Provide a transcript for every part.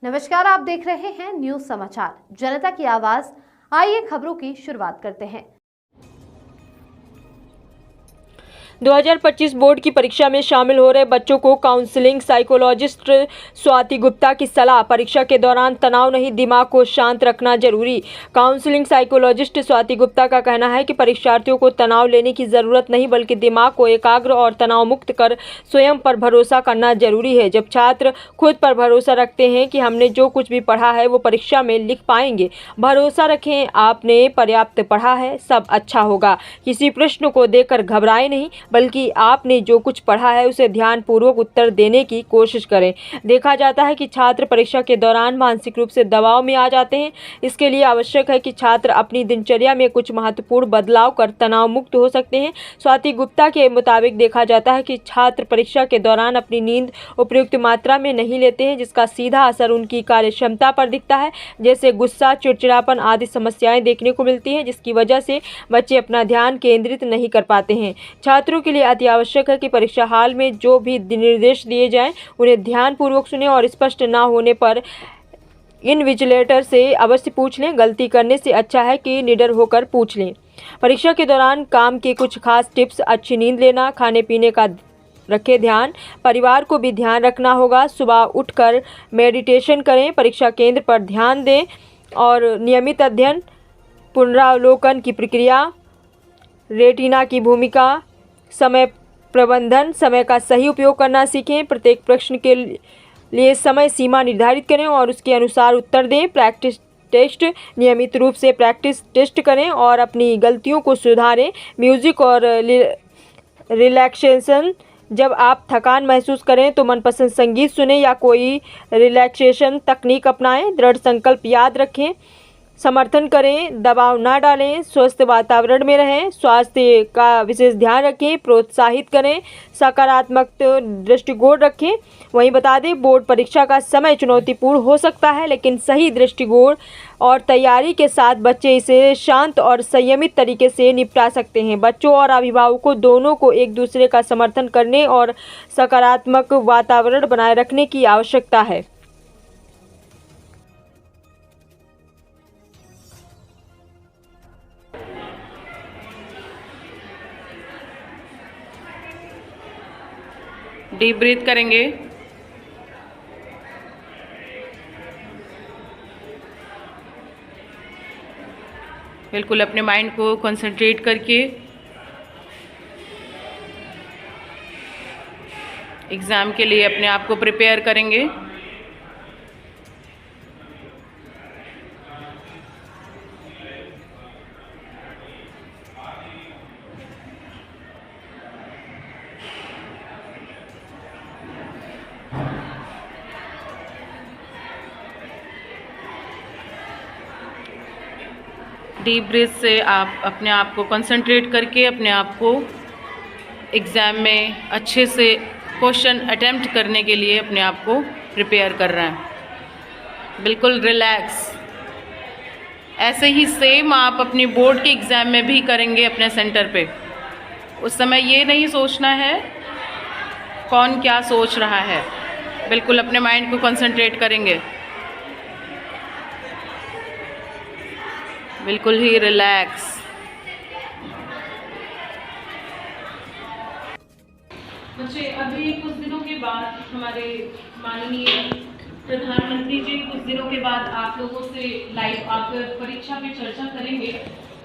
नमस्कार, आप देख रहे हैं न्यूज समाचार जनता की आवाज। आइए खबरों की शुरुआत करते हैं। 2025 बोर्ड की परीक्षा में शामिल हो रहे बच्चों को काउंसलिंग साइकोलॉजिस्ट स्वाति गुप्ता की सलाह। परीक्षा के दौरान तनाव नहीं, दिमाग को शांत रखना जरूरी। काउंसलिंग साइकोलॉजिस्ट स्वाति गुप्ता का कहना है कि परीक्षार्थियों को तनाव लेने की जरूरत नहीं, बल्कि दिमाग को एकाग्र और तनाव मुक्त कर स्वयं पर भरोसा करना जरूरी है। जब छात्र खुद पर भरोसा रखते हैं कि हमने जो कुछ भी पढ़ा है वो परीक्षा में लिख पाएंगे। भरोसा रखें, आपने पर्याप्त पढ़ा है, सब अच्छा होगा। किसी प्रश्न को देखकर घबराएं नहीं, बल्कि आपने जो कुछ पढ़ा है उसे ध्यानपूर्वक उत्तर देने की कोशिश करें। देखा जाता है कि छात्र परीक्षा के दौरान मानसिक रूप से दबाव में आ जाते हैं। इसके लिए आवश्यक है कि छात्र अपनी दिनचर्या में कुछ महत्वपूर्ण बदलाव कर तनाव मुक्त हो सकते हैं। स्वाति गुप्ता के मुताबिक देखा जाता है कि छात्र परीक्षा के दौरान अपनी नींद उपयुक्त मात्रा में नहीं लेते हैं, जिसका सीधा असर उनकी कार्य क्षमता पर दिखता है, जैसे गुस्सा, चिड़चिड़ापन आदि समस्याएं देखने को मिलती हैं, जिसकी वजह से बच्चे अपना ध्यान केंद्रित नहीं कर पाते हैं। छात्रों के लिए अति आवश्यक है कि परीक्षा हाल में जो भी निर्देश दिए जाएं उन्हें ध्यानपूर्वक सुनें और स्पष्ट न होने पर इन्विजिलेटर से अवश्य पूछ लें। गलती करने से अच्छा है कि निडर होकर पूछ लें। परीक्षा के दौरान काम के कुछ खास टिप्स: अच्छी नींद लेना, खाने पीने का रखें ध्यान, परिवार को भी ध्यान रखना होगा, सुबह उठकर मेडिटेशन करें, परीक्षा केंद्र पर ध्यान दें और नियमित अध्ययन, पुनरावलोकन की प्रक्रिया, रेटिना की भूमिका, समय प्रबंधन, समय का सही उपयोग करना सीखें। प्रत्येक प्रश्न के लिए समय सीमा निर्धारित करें और उसके अनुसार उत्तर दें। प्रैक्टिस टेस्ट, नियमित रूप से प्रैक्टिस टेस्ट करें और अपनी गलतियों को सुधारें। म्यूजिक और रिलैक्सेशन, जब आप थकान महसूस करें तो मनपसंद संगीत सुनें या कोई रिलैक्सेशन तकनीक अपनाएं। दृढ़ संकल्प याद रखें, समर्थन करें, दबाव ना डालें, स्वस्थ वातावरण में रहें, स्वास्थ्य का विशेष ध्यान रखें, प्रोत्साहित करें, सकारात्मक दृष्टिकोण रखें। वहीं बता दें, बोर्ड परीक्षा का समय चुनौतीपूर्ण हो सकता है, लेकिन सही दृष्टिकोण और तैयारी के साथ बच्चे इसे शांत और संयमित तरीके से निपटा सकते हैं। बच्चों और अभिभावकों दोनों को एक दूसरे का समर्थन करने और सकारात्मक वातावरण बनाए रखने की आवश्यकता है। डीप ब्रीथ करेंगे। बिल्कुल अपने माइंड को कंसंट्रेट करके एग्ज़ाम के लिए अपने आप को प्रिपेयर करेंगे। डीप ब्रीथ से आप अपने आप को कंसंट्रेट करके अपने आप को एग्ज़ाम में अच्छे से क्वेश्चन अटेम्प्ट करने के लिए अपने आप को प्रिपेयर कर रहे हैं। बिल्कुल रिलैक्स। ऐसे ही सेम आप अपनी बोर्ड के एग्ज़ाम में भी करेंगे अपने सेंटर पे। उस समय ये नहीं सोचना है कौन क्या सोच रहा है, बिल्कुल अपने माइंड को कंसंट्रेट करेंगे, बिल्कुल ही रिलैक्स। बच्चे, अभी कुछ दिनों के बाद हमारे माननीय प्रधानमंत्री जी कुछ दिनों के बाद आप लोगों से लाइव आकर परीक्षा पे चर्चा करेंगे।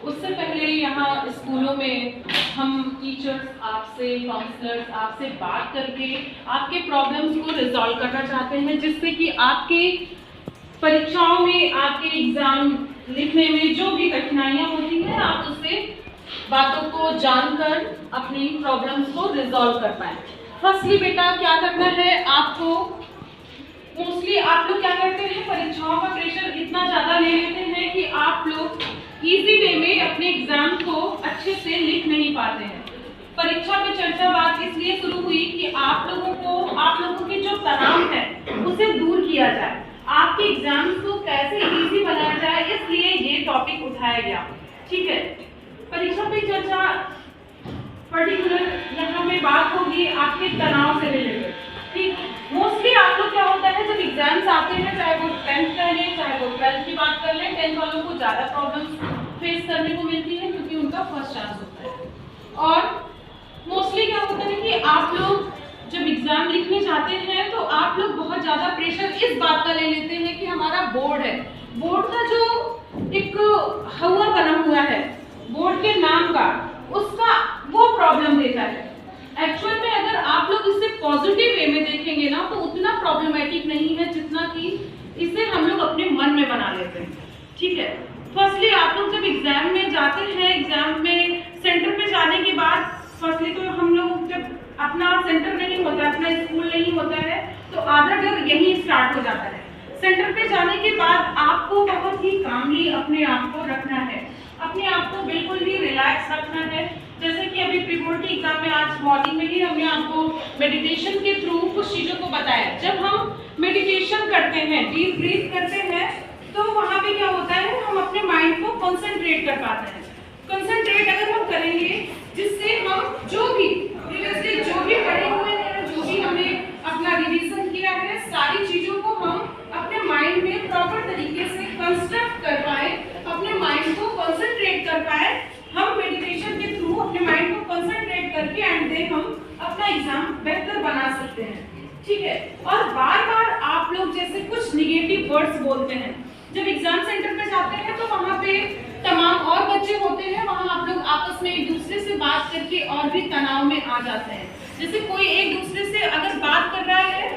उससे पहले यहाँ स्कूलों में हम टीचर्स आपसे, काउंसलर्स आपसे बात करके आपके प्रॉब्लम्स को रिजॉल्व करना चाहते हैं, जिससे कि आपके परीक्षाओं में, आपके एग्जाम लिखने में जो भी कठिनाइयाँ होती हैं, आप उससे बातों को जानकर अपनी प्रॉब्लम्स को रिजॉल्व कर पाएं। फर्स्टली बेटा क्या करना है आपको, मोस्टली आप लोग क्या करते हैं, परीक्षाओं का प्रेशर इतना ज़्यादा ले लेते हैं कि आप लोग इजी वे में अपने एग्जाम को अच्छे से लिख नहीं पाते हैं। परीक्षा पे चर्चा बात इसलिए शुरू हुई कि आप लोगों के जो तनाव है उसे दूर किया जाए, आपके एग्जाम्स को कैसे इजी बनाया जाए, इसलिए ये टॉपिक उठाया गया। ठीक है, परीक्षा पे चर्चा पर्टिकुलर यहाँ पे बात होगी आपके तनाव से रिलेटेड। ठीक, मोस्टली आप लोग क्या होता है जब एग्जाम्स आते हैं, चाहे वो ज़्यादा प्रॉब्लम्स फेस करने को मिलती है क्योंकि उनका फर्स्ट चांस होता है। और मोस्टली क्या होता है कि आप लोग जब एग्ज़ाम लिखने जाते हैं तो आप लोग बहुत ज़्यादा प्रेशर इस बात का ले लेते हैं कि हमारा बोर्ड है, बोर्ड का जो एक हवा बना हुआ है बोर्ड के नाम का, उसका वो प्रॉब्लम देता है। एक्चुअल में अगर आप लोग इसे पॉजिटिव वे में देखेंगे ना तो उतना प्रॉब्लमेटिक नहीं है जितना कि इसे हम लोग अपने मन में बना लेते हैं। ठीक है, फर्स्टली आप लोग जब एग्जाम में जाते हैं, एग्जाम में सेंटर पे जाने के बाद फर्स्टली तो हम लोग जब अपना सेंटर नहीं होता है, अपना स्कूल नहीं होता है, तो आधा डर यही स्टार्ट हो जाता है। सेंटर पे जाने के बाद आपको बहुत ही कामली अपने आप को रखना है, अपने आप को बिल्कुल ही रिलैक्स रखना है। जैसे कि अभी प्री बोर्ड के एग्जाम में आज मॉर्निंग में ही हमने आपको मेडिटेशन के थ्रू कुछ चीज़ों को बताया। जब हम मेडिटेशन करते हैं, डीप ब्रीथ करते हैं, तो वहाँ पे क्या होता है, हम अपने माइंड को कंसंट्रेट कर पाते हैं। कंसंट्रेट अगर हम करेंगे जिससे हम जो भी प्रीवियसली जो भी पढ़े हुए हैं, जो भी हमने अपना रिवीजन किया है, सारी चीज़ों को हम अपने माइंड में प्रॉपर तरीके से कंस्ट्रक्ट कर पाए, अपने माइंड को कंसंट्रेट कर पाए। हम मेडिटेशन के थ्रू अपने माइंड को कंसंट्रेट करके एंड देन हम अपना एग्जाम बेहतर बना सकते हैं। ठीक है, और बार बार आप लोग जैसे कुछ निगेटिव वर्ड्स बोलते हैं, जब एग्जाम सेंटर पे जाते हैं तो वहाँ पे तमाम और बच्चे होते हैं, वहाँ आप लोग आपस में एक दूसरे से बात करके और भी तनाव में आ जाते हैं। जैसे कोई एक दूसरे से अगर बात कर रहा है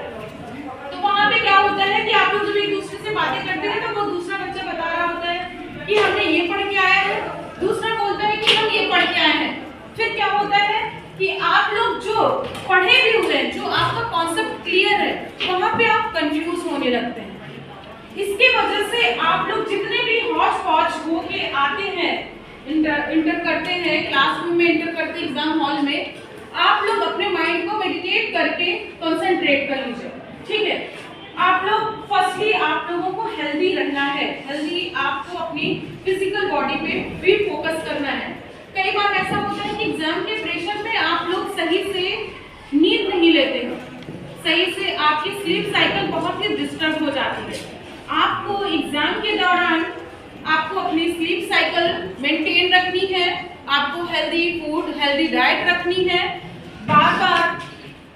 तो वहाँ पे क्या होता है कि आप लोग जब एक दूसरे से बातें करते हैं तो वो दूसरा बच्चा बता रहा होता है कि हमने ये पढ़ के आया है, दूसरा बोलता है कि हम ये पढ़ के आए हैं। फिर क्या होता है कि आप लोग जो पढ़े भी हुए हैं, जो आपका कॉन्सेप्ट क्लियर है, वहाँ पे आप कंफ्यूज होने लगते हैं। इसके वजह से आप लोग जितने भी हौच पौच हो के आते हैं, इंटर करते हैं, क्लासरूम में इंटर करते हैं, एग्जाम हॉल में, आप लोग अपने माइंड को मेडिटेट करके कंसंट्रेट कर लीजिए। ठीक है, आप लोग फर्स्टली आप लोगों को हेल्दी रहना है, हेल्दी आपको अपनी फिजिकल बॉडी पे भी फोकस करना है। कई बार ऐसा होता है कि एग्जाम के प्रेशर में आप लोग सही से नींद नहीं लेते हैं, सही से आपकी स्लीप साइकिल बहुत ही डिस्टर्ब हो जाती है। आपको एग्जाम के दौरान आपको अपनी स्लीप साइकिल मेंटेन रखनी है, आपको हेल्दी फूड, हेल्दी डाइट रखनी है, बार बार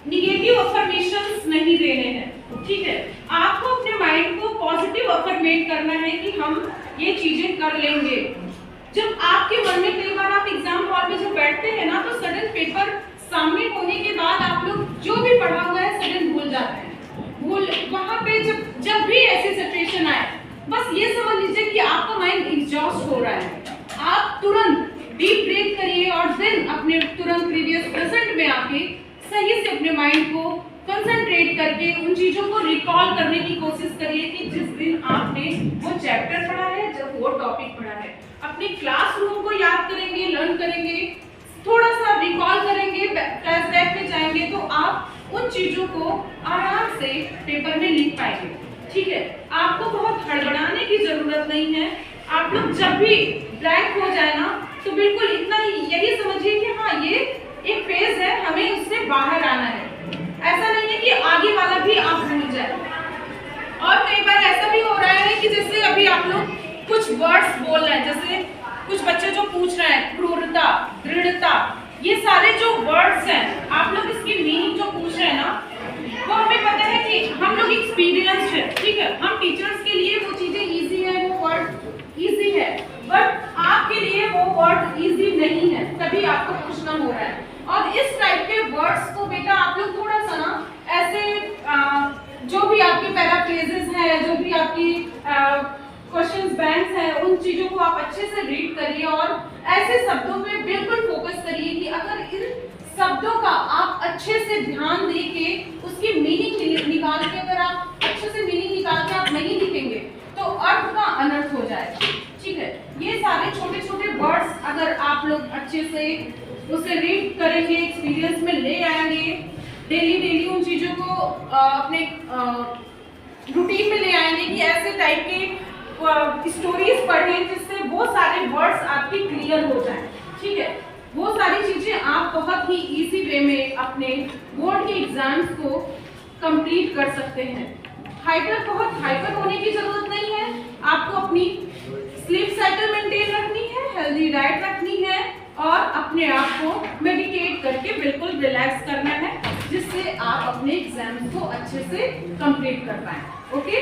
निगेटिव अफर्मेशंस नहीं देने हैं। ठीक है, आपको अपने माइंड को पॉजिटिव अफर्मेट करना है कि हम ये चीजें कर लेंगे। जब आपके मन में कई बार आप एग्जाम हॉल में जब बैठते हैं ना, तो सडन पेपर सामने होने के बाद आप लोग जो भी पढ़ा हुआ है सडन भूल जाते हैं। वहाँ पे जब भी ऐसी सिचुएशन आए, बस ये समझ लीजिए कि आपका माइंड एग्जॉस्ट हो रहा है। आप तुरंत डीप ब्रीथ करिए और देन अपने तुरंत प्रीवियस प्रेजेंट में आके सही से अपने माइंड को कंसंट्रेट करके उन चीज़ों को रिकॉल करने की कोशिश करिए कि जिस दिन आपने वो चैप्टर पढ़ा है, जब वो टॉपिक पढ़ा है, अपने क्लासरूम को याद करेंगे, लर्न करेंगे, थोड़ा सा रिकॉल करेंगे, फ्लैशबैक में जाएंगे, तो आप उन चीज़ों को आराम से पेपर में लिख पाएंगे। ठीक है, आपको बहुत हड़बड़ाने की जरूरत नहीं है। आप लोग जब भी ब्लैंक हो जाए ना, तो बिल्कुल इतना यही समझिए कि हाँ, ये एक फेज है, हमें उससे बाहर आना है। ऐसा नहीं है कि आगे वाला भी आप भूल जाए। और कई बार ऐसा भी हो रहा है कि जैसे अभी आप लोग कुछ वर्ड्स बोल रहे हैं, जैसे कुछ बच्चे जो पूछ रहे हैं, क्रूरता, दृढ़ता, ये सारे जो वर्ड्स हैं, आप लोग इसकी मीनिंग जो पूछ रहे हैं ना, वो हमें पता है कि हम लोग एक्सपीरियंस्ड है। ठीक है, हम टीचर्स के लिए वो चीजें इजी है, वो वर्ड इजी है, बट आपके लिए वो वर्ड इजी नहीं है, तभी आपको पूछना हो रहा है। और इस टाइप के वर्ड्स को बेटा आप लोग थोड़ा सा ना ऐसे जो भी आपकी पैराफ्रेजेस हैं, जो भी आपकी क्वेश्चंस बैंक्स हैं, उन चीज़ों को आप अच्छे से रीड करिए और ऐसे शब्दों पे बिल्कुल फोकस करिए कि अगर इन शब्दों का आप अच्छे से ध्यान दे के उसकी मीनिंग निकाल के, अगर आप अच्छे से मीनिंग निकाल के आप नहीं लिखेंगे तो अर्थ का अनर्थ हो जाएगा। ठीक है, ये सारे छोटे छोटे वर्ड्स अगर आप लोग अच्छे से उसे रीड करेंगे, एक्सपीरियंस में ले आएंगे, डेली उन चीज़ों को अपने रूटीन में ले आएंगे कि ऐसे टाइप के स्टोरीज पढ़ें जिससे वो सारे वर्ड्स आपके क्लियर हो जाएं। ठीक है, वो सारी चीज़ें आप बहुत ही इजी वे में अपने बोर्ड के एग्जाम्स को कंप्लीट कर सकते हैं। बहुत हाइपर होने की जरूरत नहीं है, आपको अपनी स्लीप अपने आप को मेडिटेट करके बिल्कुल रिलैक्स करना है, जिससे आप अपने एग्जाम्स को अच्छे से कंप्लीट कर पाएं। ओके।